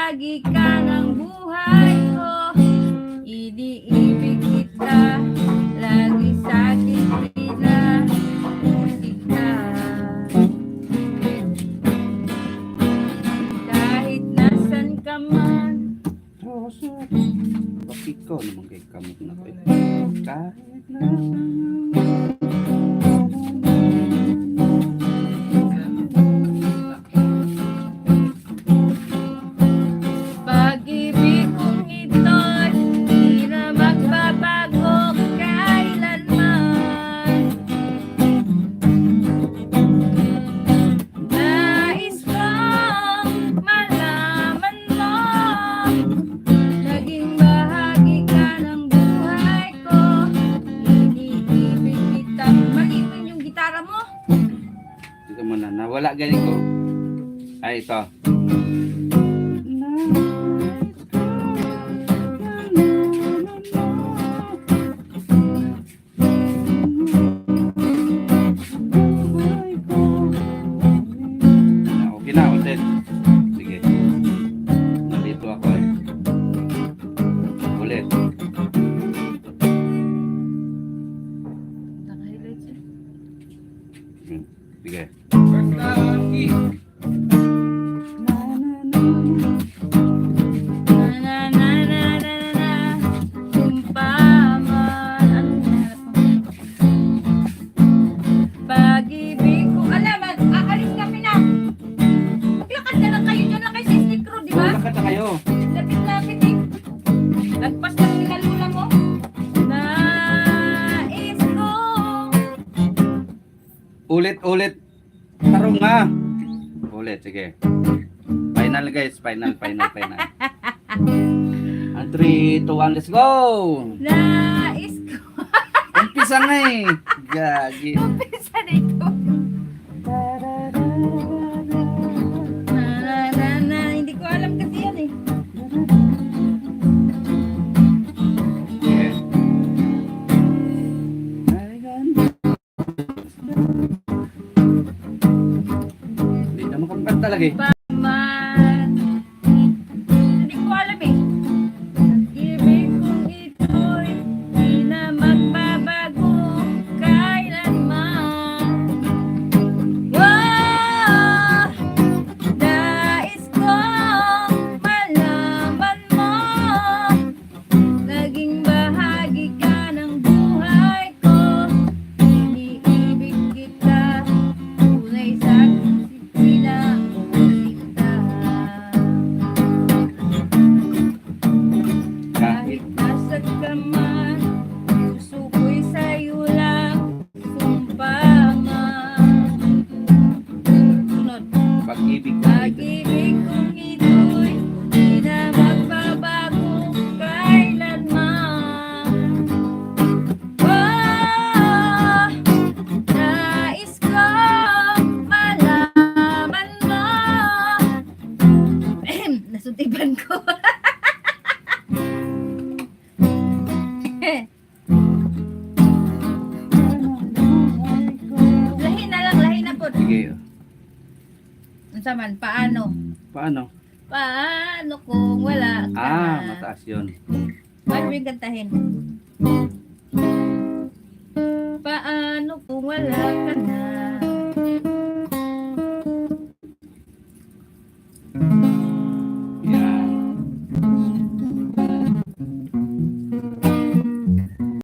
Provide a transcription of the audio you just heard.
bahagi ka ng buhay ko. Iniibig kita, lagi sa'kin pinapusin ka. Kahit nasan ka man. Bakit ko naman kay kamot na ko kahit nasan. Pag-ibig kong ito'y di na magbabago kailanman. Nais kong malaman mo, naging bahagi ka ng buhay ko. Iniibig kita. Maliit yung gitara mo. Dito mo na, nawala galing ko. Ay, ito. Okay na, ulit. Sige. Nalito ako eh. Ulit. Naka-highlights eh. Sige. Na na na na na na, kung paman. Ano hinahanap mo? Pag-ibig ko. Alaman, aalis kami na. Maglakad na lang kayo. Diyan lang kayo sa stick road, di ba? Lakad na kayo. Lapit-lapit eh. Lagpas na pinalula mo. Nais ko. Ulit. Tarong nga. Ulit, sige. Final guys, final. Ang 3, 2, 1, let's go! Nais ko. Umpisa na eh. Gagi. Umpisa na ito. Na. Hindi ko alam kasi yan eh. Yeah. Hindi na makapagkat talaga eh. Paman. Hindi ko alam eh. Pag-ibig kong ito'y di na magbabago kailanman. Wow! Nais kong malaman mo, naging bahagi ka ng buhay ko. Iniibig kita, tunay sa pinapusin ka. Kahit nasa ka man, puso ko'y sa'yo lang sumpangan. Sunod. Pag-ibig ko. Pag-ibig kong ito'y di na magbabago kailanman. Oh, nais kong malaman mo. Nasuntiban ko. Lahi na po. Sige. Unsa man, paano? Paano? Paano kung wala ka na? Mataas yun. Paano yung kantahin? Paano kung wala ka na?